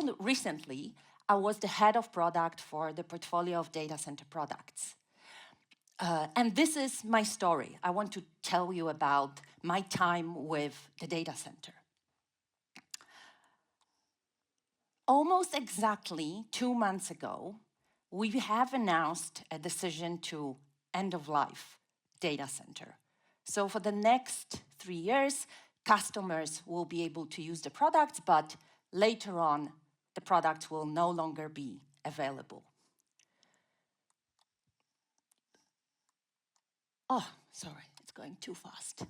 Until recently, I was the head of product for the portfolio of data center products. And this is my story. I want to tell you about my time with the data center. Almost exactly 2 months ago, we have announced a decision to end of life data center. So for the next 3 years, customers will be able to use the products, but later on, the products will no longer be available. Oh, sorry, it's going too fast.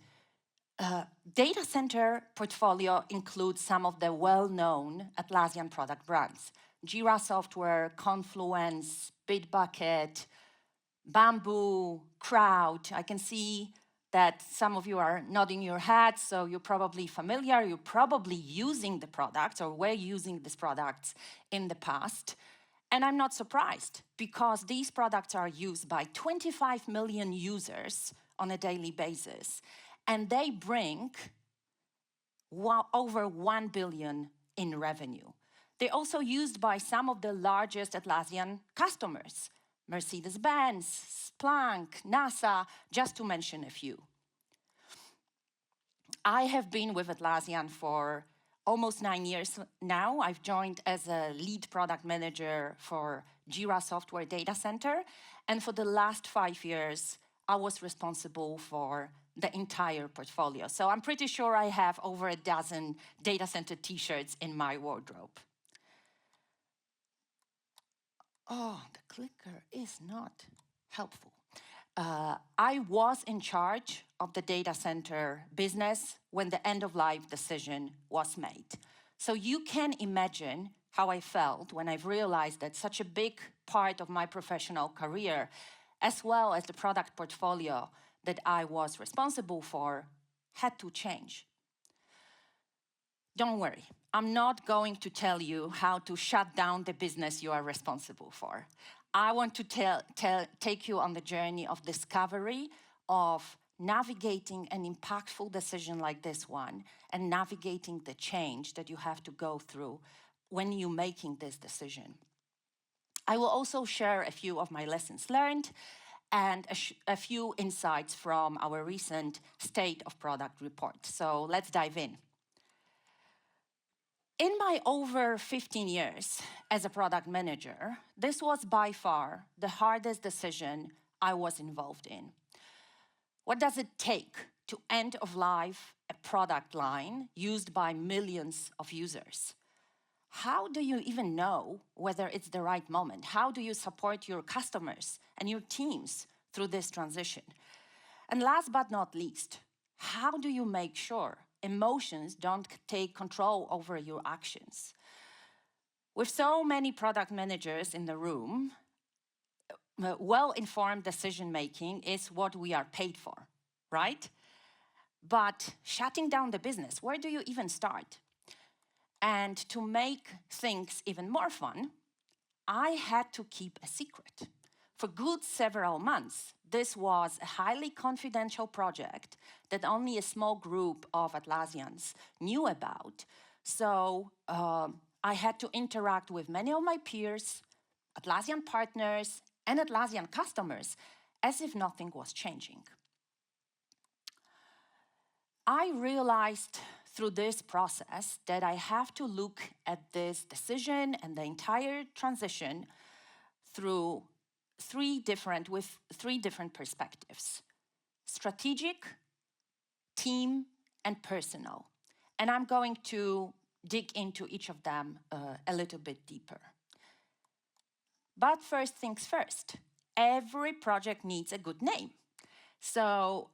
Data center portfolio includes some of the well-known Atlassian product brands. Jira Software, Confluence, Bitbucket, Bamboo, Crowd. I can see that some of you are nodding your heads, so you're probably familiar, you're probably using the products or were using these products in the past. And I'm not surprised, because these products are used by 25 million users on a daily basis, and they bring over 1 billion in revenue. They're also used by some of the largest Atlassian customers, Mercedes-Benz, Splunk, NASA, just to mention a few. I have been with Atlassian for almost 9 years now. I've joined as a lead product manager for Jira Software Data Center, and for the last 5 years, I was responsible for the entire portfolio. So I'm pretty sure I have over a dozen data center t-shirts in my wardrobe. Oh, the clicker is not helpful. I was in charge of the data center business when the end-of-life decision was made. So you can imagine how I felt when I've realized that such a big part of my professional career, as well as the product portfolio that I was responsible for, had to change. Don't worry, I'm not going to tell you how to shut down the business you are responsible for. I want to take you on the journey of discovery, of navigating an impactful decision like this one, and navigating the change that you have to go through when you're making this decision. I will also share a few of my lessons learned and a few insights from our recent State of Product report. So let's dive in. In my over 15 years as a product manager, this was by far the hardest decision I was involved in. What does it take to end of life a product line used by millions of users? How do you even know whether it's the right moment? How do you support your customers and your teams through this transition? And last but not least, how do you make sure emotions don't take control over your actions? With so many product managers in the room, well-informed decision-making is what we are paid for, right? But shutting down the business, where do you even start? And to make things even more fun, I had to keep a secret. For good several months, this was a highly confidential project that only a small group of Atlassians knew about. So I had to interact with many of my peers, Atlassian partners, and Atlassian customers as if nothing was changing. I realized through this process that I have to look at this decision and the entire transition through three different perspectives: strategic, team, and personal. And I'm going to dig into each of them a little bit deeper. But first things first, every project needs a good name. So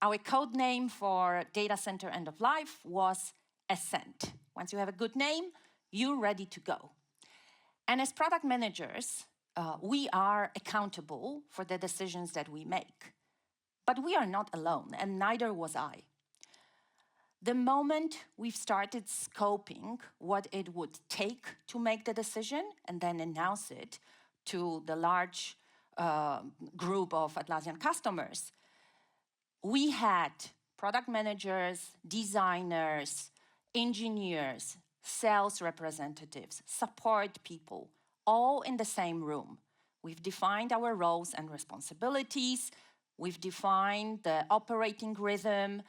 our code name for data center end of life was Ascent. Once you have a good name, you're ready to go. And as product managers, we are accountable for the decisions that we make. But we are not alone, and neither was I. The moment we've started scoping what it would take to make the decision and then announce it to the large group of Atlassian customers, we had product managers, designers, engineers, sales representatives, support people, all in the same room. We've defined our roles and responsibilities. We've defined the operating rhythm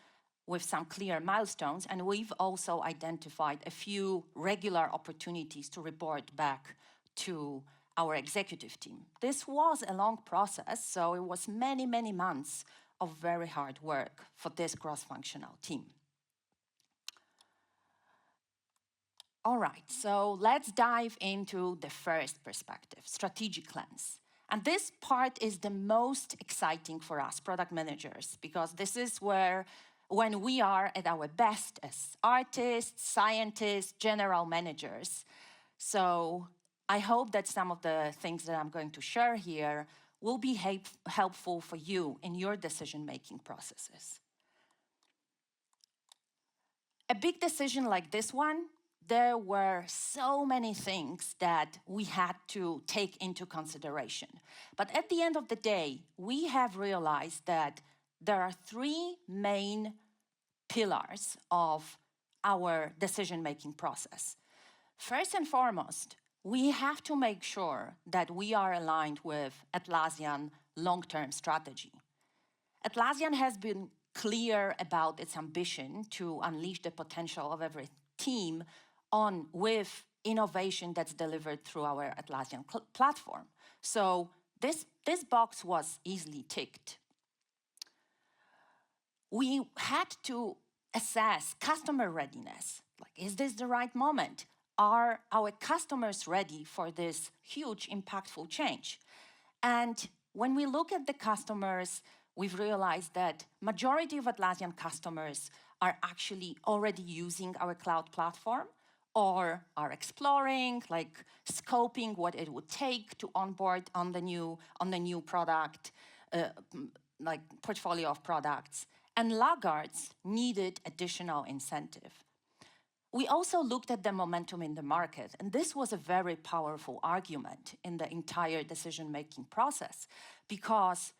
with some clear milestones, and we've also identified a few regular opportunities to report back to our executive team. This was a long process, so it was many, many months of very hard work for this cross-functional team. All right, so let's dive into the first perspective, strategic lens. And this part is the most exciting for us, product managers, because this is where, when we are at our best as artists, scientists, general managers. So I hope that some of the things that I'm going to share here will be helpful for you in your decision-making processes. A big decision like this one, there were so many things that we had to take into consideration. But at the end of the day, we have realized that there are three main pillars of our decision-making process. First and foremost, we have to make sure that we are aligned with Atlassian long-term strategy. Atlassian has been clear about its ambition to unleash the potential of every team with innovation that's delivered through our Atlassian platform. So this box was easily ticked. We had to assess customer readiness. Like, is this the right moment? Are our customers ready for this huge, impactful change? And when we look at the customers, we've realized that majority of Atlassian customers are actually already using our cloud platform or are exploring, like scoping what it would take to onboard on the new product, like portfolio of products. And laggards needed additional incentive. We also looked at the momentum in the market, and this was a very powerful argument in the entire decision-making process, because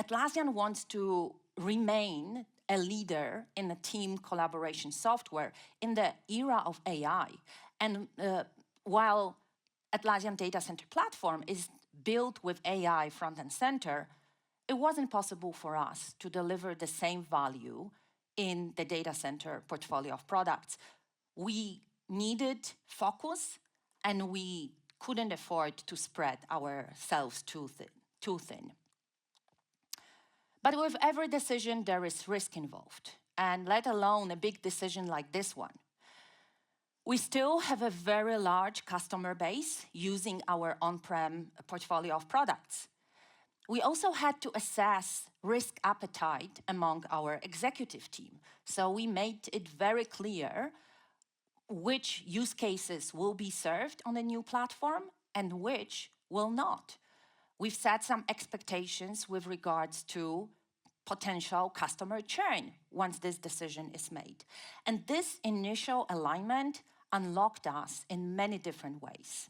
Atlassian wants to remain a leader in the team collaboration software in the era of AI. And while Atlassian Data Center Platform is built with AI front and center, it wasn't possible for us to deliver the same value in the data center portfolio of products. We needed focus, and we couldn't afford to spread ourselves too thin. But with every decision, there is risk involved, and let alone a big decision like this one. We still have a very large customer base using our on-prem portfolio of products. We also had to assess risk appetite among our executive team. So we made it very clear which use cases will be served on the new platform and which will not. We've set some expectations with regards to potential customer churn once this decision is made. And this initial alignment unlocked us in many different ways.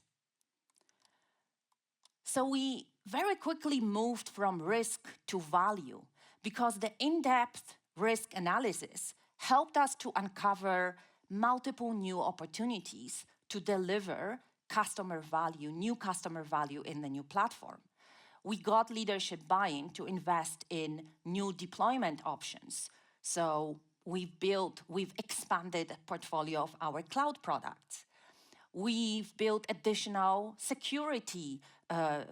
So we very quickly moved from risk to value, because the in-depth risk analysis helped us to uncover multiple new opportunities to deliver customer value, new customer value in the new platform. We got leadership buy-in to invest in new deployment options. So we've expanded a portfolio of our cloud products. We've built additional security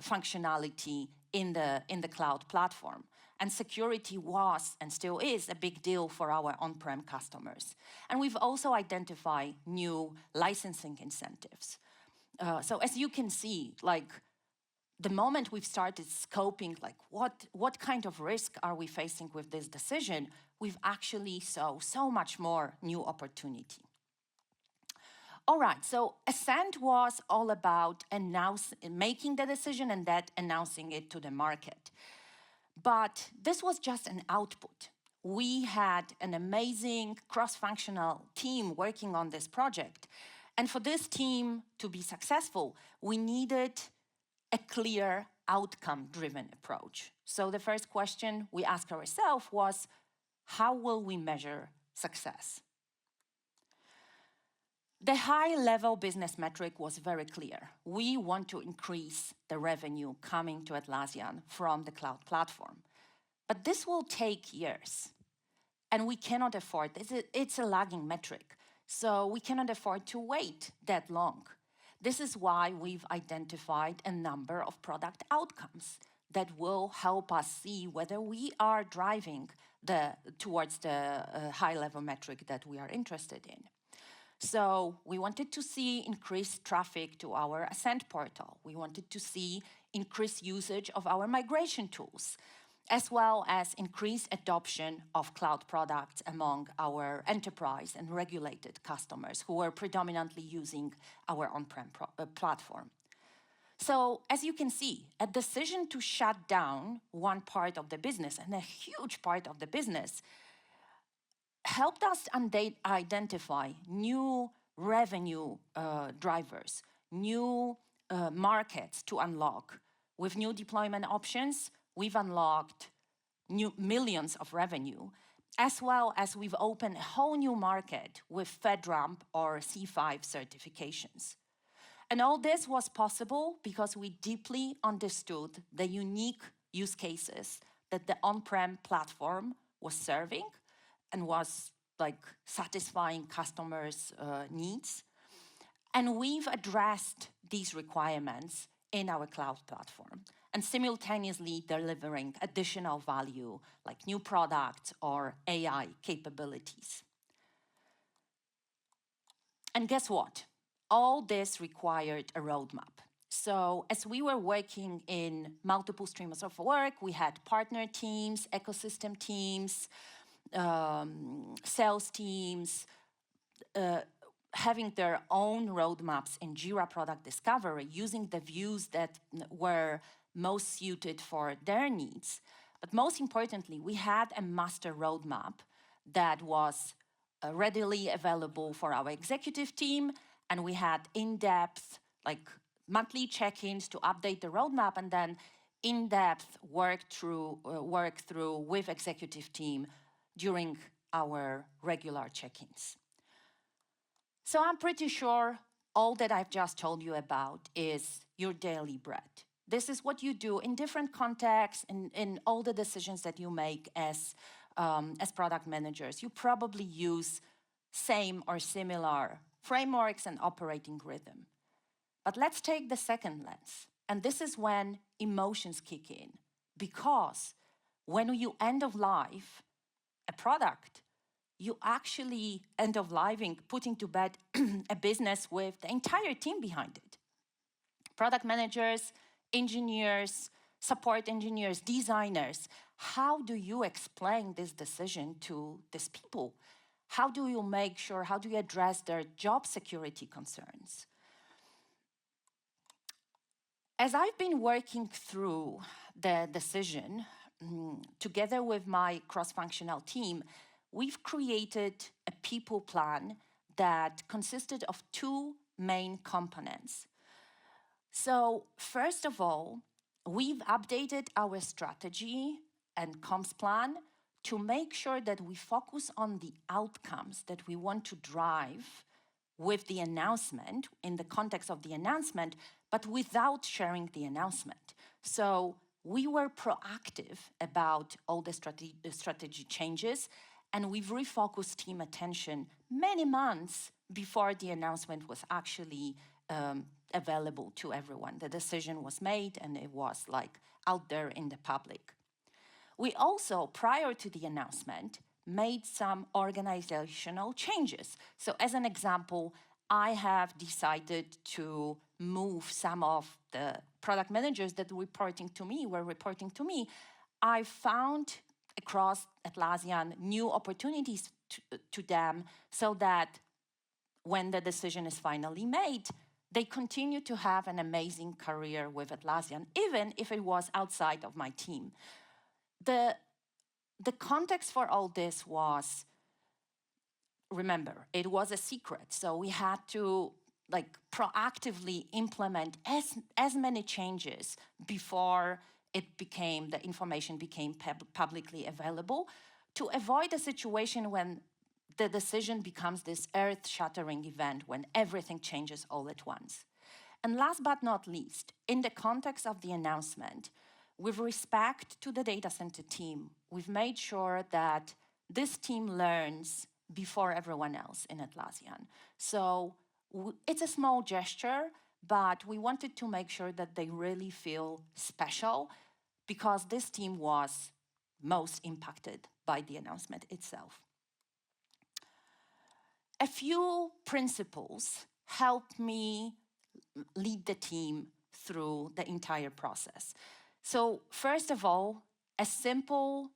functionality in the cloud platform. And security was and still is a big deal for our on-prem customers. And we've also identified new licensing incentives. So as you can see, like the moment we've started scoping, like what kind of risk are we facing with this decision, we've actually saw so much more new opportunity. All right, so Ascent was all about making the decision and that announcing it to the market. But this was just an output. We had an amazing cross-functional team working on this project. And for this team to be successful, we needed a clear outcome-driven approach. So the first question we asked ourselves was, how will we measure success? The high-level business metric was very clear. We want to increase the revenue coming to Atlassian from the cloud platform. But this will take years, and we cannot afford this. It's a lagging metric, so we cannot afford to wait that long. This is why we've identified a number of product outcomes that will help us see whether we are driving towards the high-level metric that we are interested in. So we wanted to see increased traffic to our Ascent portal. We wanted to see increased usage of our migration tools, as well as increased adoption of cloud products among our enterprise and regulated customers who were predominantly using our on-prem platform. So as you can see, a decision to shut down one part of the business, and a huge part of the business, helped us identify new revenue drivers, new markets to unlock. With new deployment options, we've unlocked new millions of revenue, as well as we've opened a whole new market with FedRAMP or C5 certifications. And all this was possible because we deeply understood the unique use cases that the on-prem platform was serving and was satisfying customers' needs. And we've addressed these requirements in our cloud platform and simultaneously delivering additional value like new products or AI capabilities. And guess what? All this required a roadmap. So as we were working in multiple streams of work, we had partner teams, ecosystem teams, sales teams, having their own roadmaps in Jira Product Discovery, using the views that were most suited for their needs. But most importantly, we had a master roadmap that was readily available for our executive team, and we had in-depth, monthly check-ins to update the roadmap, and then in-depth work through with executive team during our regular check-ins. So I'm pretty sure all that I've just told you about is your daily bread. This is what you do in different contexts, in all the decisions that you make as product managers. You probably use same or similar frameworks and operating rhythm. But let's take the second lens. And this is when emotions kick in. Because when you end of life a product, you actually end of lifing, putting to bed a business with the entire team behind it. Product managers, engineers, support engineers, designers. How do you explain this decision to these people? How do you make sure, how do you address their job security concerns? As I've been working through the decision, together with my cross-functional team, we've created a people plan that consisted of two main components. So first of all, we've updated our strategy and comms plan to make sure that we focus on the outcomes that we want to drive with the announcement, in the context of the announcement, but without sharing the announcement. So we were proactive about all the strategy changes, and we've refocused team attention many months before the announcement was actually available to everyone. The decision was made and it was out there in the public. We also, prior to the announcement, made some organizational changes. So as an example, I have decided to move some of the product managers that were reporting to me. I found across Atlassian new opportunities to them so that when the decision is finally made, they continue to have an amazing career with Atlassian, even if it was outside of my team. The context for all this was, remember, it was a secret, so we had to proactively implement as many changes before the information became publicly available, to avoid a situation when the decision becomes this earth-shattering event when everything changes all at once. And last but not least, in the context of the announcement, with respect to the data center team, we've made sure that this team learns before everyone else in Atlassian. So it's a small gesture, but we wanted to make sure that they really feel special because this team was most impacted by the announcement itself. A few principles helped me lead the team through the entire process. So first of all, a simple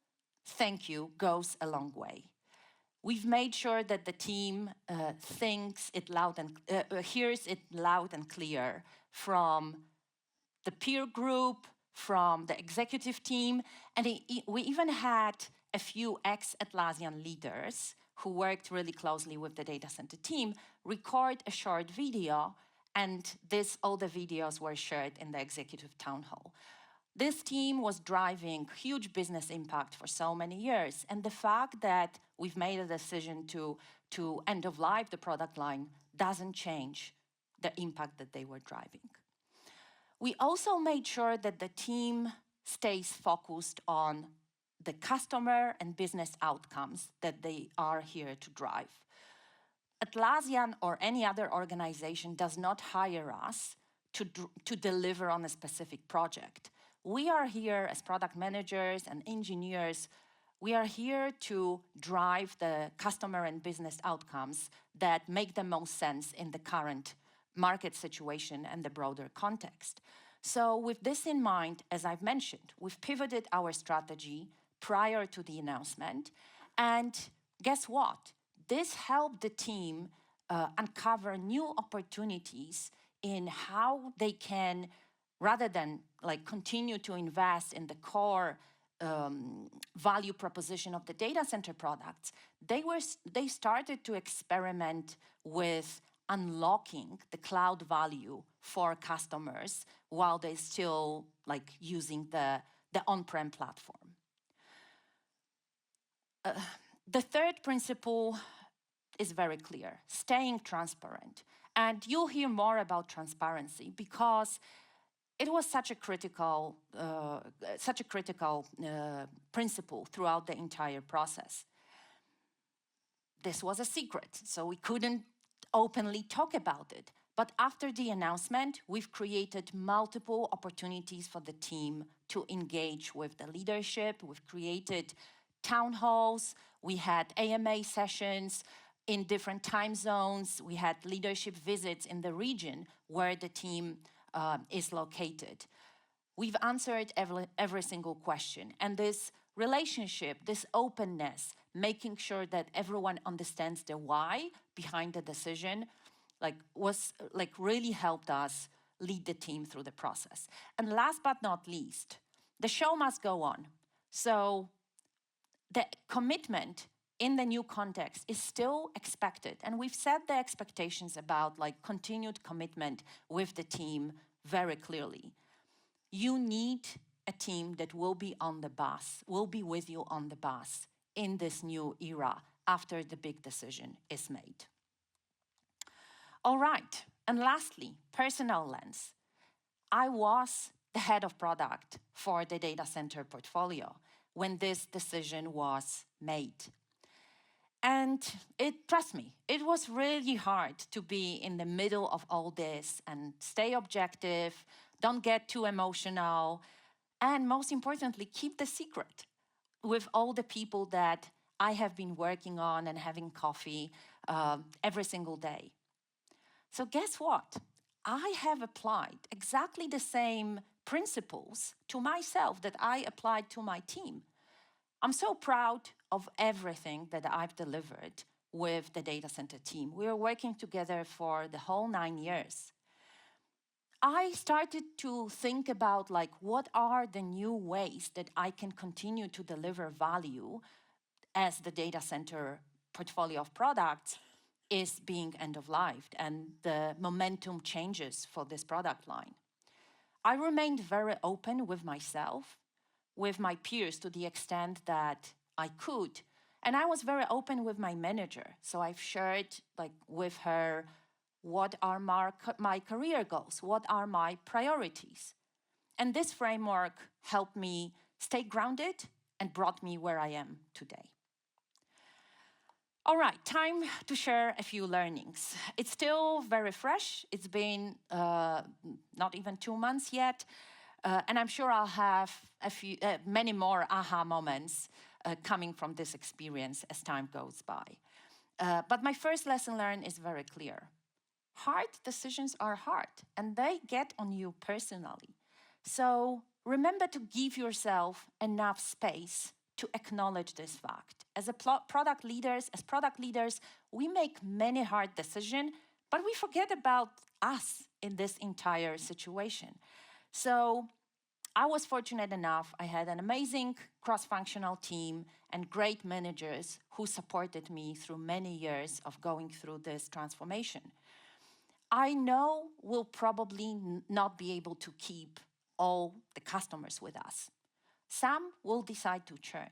thank you goes a long way. We've made sure that the team hears it loud and clear from the peer group, from the executive team, and we even had a few ex-Atlassian leaders who worked really closely with the data center team record a short video, and all the videos were shared in the executive town hall. This team was driving huge business impact for so many years, and the fact that we've made a decision to end of life the product line doesn't change the impact that they were driving. We also made sure that the team stays focused on the customer and business outcomes that they are here to drive. Atlassian or any other organization does not hire us to deliver on a specific project. We are here as product managers and engineers. We are here to drive the customer and business outcomes that make the most sense in the current market situation and the broader context. So with this in mind, as I've mentioned, we've pivoted our strategy prior to the announcement. And guess what? This helped the team uncover new opportunities in how they can, rather than continue to invest in the core value proposition of the data center products, they started to experiment with unlocking the cloud value for customers while they still using the on-prem platform. The third principle is very clear: staying transparent. And you'll hear more about transparency because it was such a critical principle throughout the entire process. This was a secret, so we couldn't openly talk about it. But after the announcement, we've created multiple opportunities for the team to engage with the leadership. We've created town halls, we had AMA sessions in different time zones, we had leadership visits in the region where the team is located. We've answered every single question, and this relationship, this openness, making sure that everyone understands the why behind the decision, really helped us lead the team through the process. And last but not least, the show must go on. So the commitment in the new context is still expected, and we've set the expectations about continued commitment with the team very clearly. You need a team that will be on the bus, will be with you on the bus in this new era after the big decision is made. All right, and lastly, personal lens. I was the head of product for the data center portfolio when this decision was made. And trust me, it was really hard to be in the middle of all this and stay objective, don't get too emotional, and most importantly, keep the secret with all the people that I have been working on and having coffee every single day. So guess what? I have applied exactly the same principles to myself that I applied to my team. I'm so proud of everything that I've delivered with the data center team. We are working together for the whole 9 years. I started to think about what are the new ways that I can continue to deliver value as the data center portfolio of products is being end-of-lifed and the momentum changes for this product line. I remained very open with myself, with my peers to the extent that I could, And I was very open with my manager. So I've shared with her what are my career goals, what are my priorities. And this framework helped me stay grounded and brought me where I am today. All right, time to share a few learnings. It's still very fresh. It's been not even 2 months yet. And I'm sure I'll have many more aha moments coming from this experience as time goes by. But my first lesson learned is very clear. Hard decisions are hard, and they get on you personally. So remember to give yourself enough space to acknowledge this fact. As product leaders, we make many hard decisions, but we forget about us in this entire situation. So I was fortunate enough, I had an amazing cross-functional team and great managers who supported me through many years of going through this transformation. I know we'll probably not be able to keep all the customers with us. Some will decide to churn.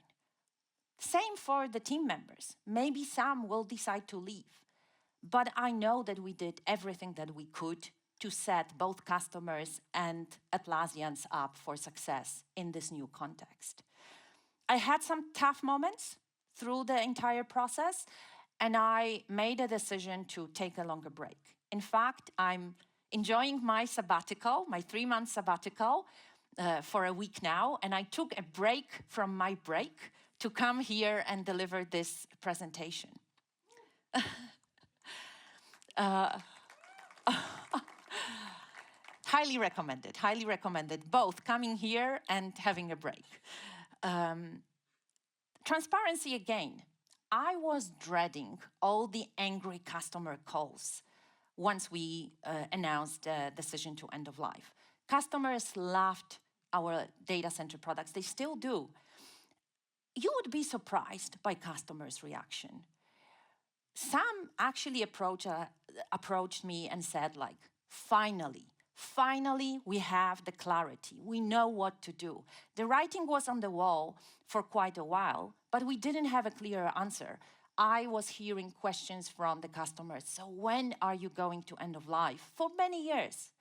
Same for the team members. Maybe some will decide to leave. But I know that we did everything that we could to set both customers and Atlassians up for success in this new context. I had some tough moments through the entire process, and I made a decision to take a longer break. In fact, I'm enjoying my sabbatical, my 3-month sabbatical, for a week now, and I took a break from my break to come here and deliver this presentation. Highly recommended, both coming here and having a break. Transparency again. I was dreading all the angry customer calls once we announced the decision to end of life. Customers loved our data center products. They still do. You would be surprised by customers' reaction. Some actually approached me and said, finally, we have the clarity. We know what to do. The writing was on the wall for quite a while, but we didn't have a clear answer. I was hearing questions from the customers. So when are you going to end of life? For many years.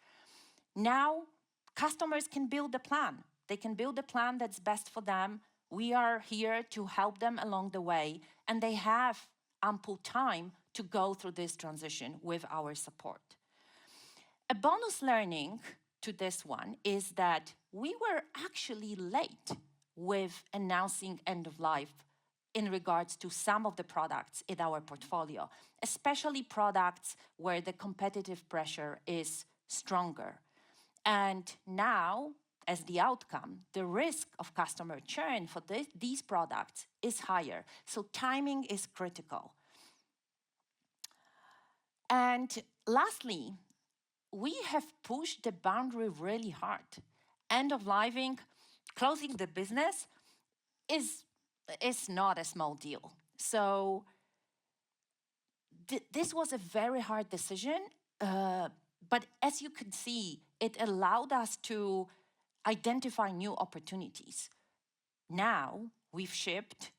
Now, customers can build a plan. They can build a plan that's best for them. We are here to help them along the way, and they have ample time to go through this transition with our support. A bonus learning to this one is that we were actually late with announcing end of life in regards to some of the products in our portfolio, especially products where the competitive pressure is stronger. And now, as the outcome, the risk of customer churn for these products is higher. So timing is critical. And lastly, we have pushed the boundary really hard. End of lifing, closing the business is not a small deal. So this was a very hard decision, but as you can see, it allowed us to identify new opportunities. Now we've shipped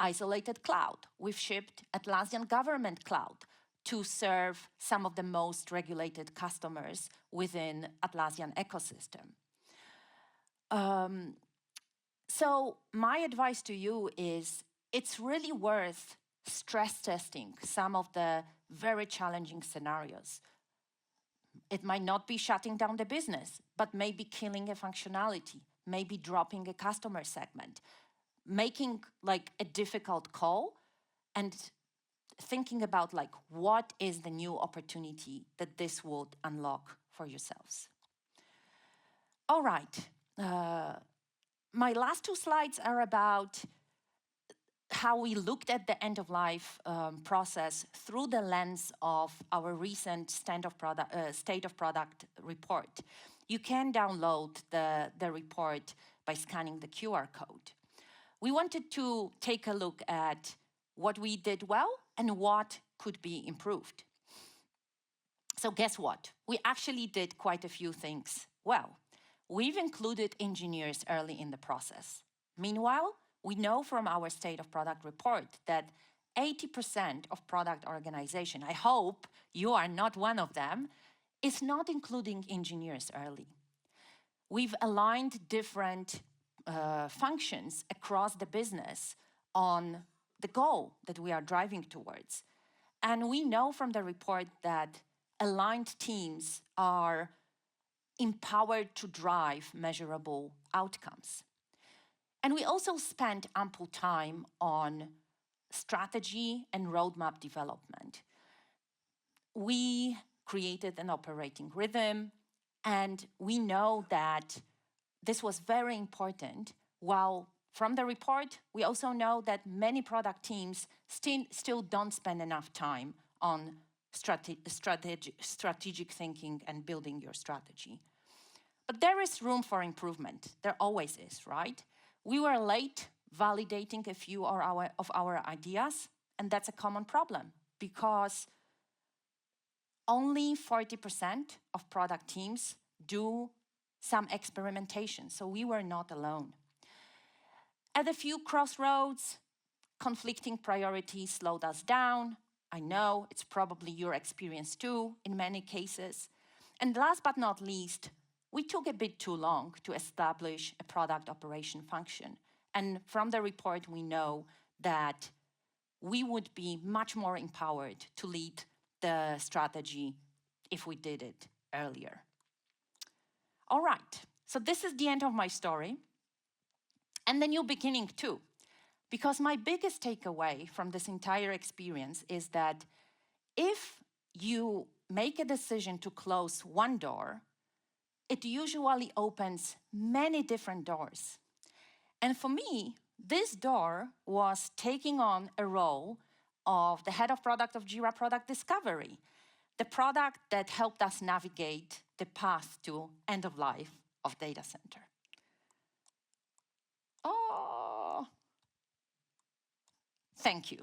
isolated cloud. We've shipped Atlassian Government Cloud to serve some of the most regulated customers within Atlassian ecosystem. So my advice to you is it's really worth stress testing some of the very challenging scenarios. It might not be shutting down the business, but maybe killing a functionality, maybe dropping a customer segment, making a difficult call and thinking about what is the new opportunity that this would unlock for yourselves. All right. My last 2 slides are about how we looked at the end of life process through the lens of our recent state of product report. You can download the report by scanning the QR code. We wanted to take a look at what we did well and what could be improved. So guess what? We actually did quite a few things well. We've included engineers early in the process. Meanwhile, we know from our state of product report that 80% of product organization, I hope you are not one of them, is not including engineers early. We've aligned different functions across the business on the goal that we are driving towards. And we know from the report that aligned teams are empowered to drive measurable outcomes. And we also spent ample time on strategy and roadmap development. We created an operating rhythm, and we know that this was very important. While from the report, we also know that many product teams still don't spend enough time on strategic thinking and building your strategy. But there is room for improvement. There always is, right? We were late validating a few of our ideas, and that's a common problem because only 40% of product teams do some experimentation, so we were not alone. At a few crossroads, conflicting priorities slowed us down. I know it's probably your experience too in many cases. And last but not least, we took a bit too long to establish a product operation function. And from the report, we know that we would be much more empowered to lead the strategy if we did it earlier. All right, so this is the end of my story and the new beginning too, because my biggest takeaway from this entire experience is that if you make a decision to close one door, it usually opens many different doors. And for me, this door was taking on a role of the head of product of Jira Product Discovery, the product that helped us navigate the path to end of life of data center. Oh, thank you.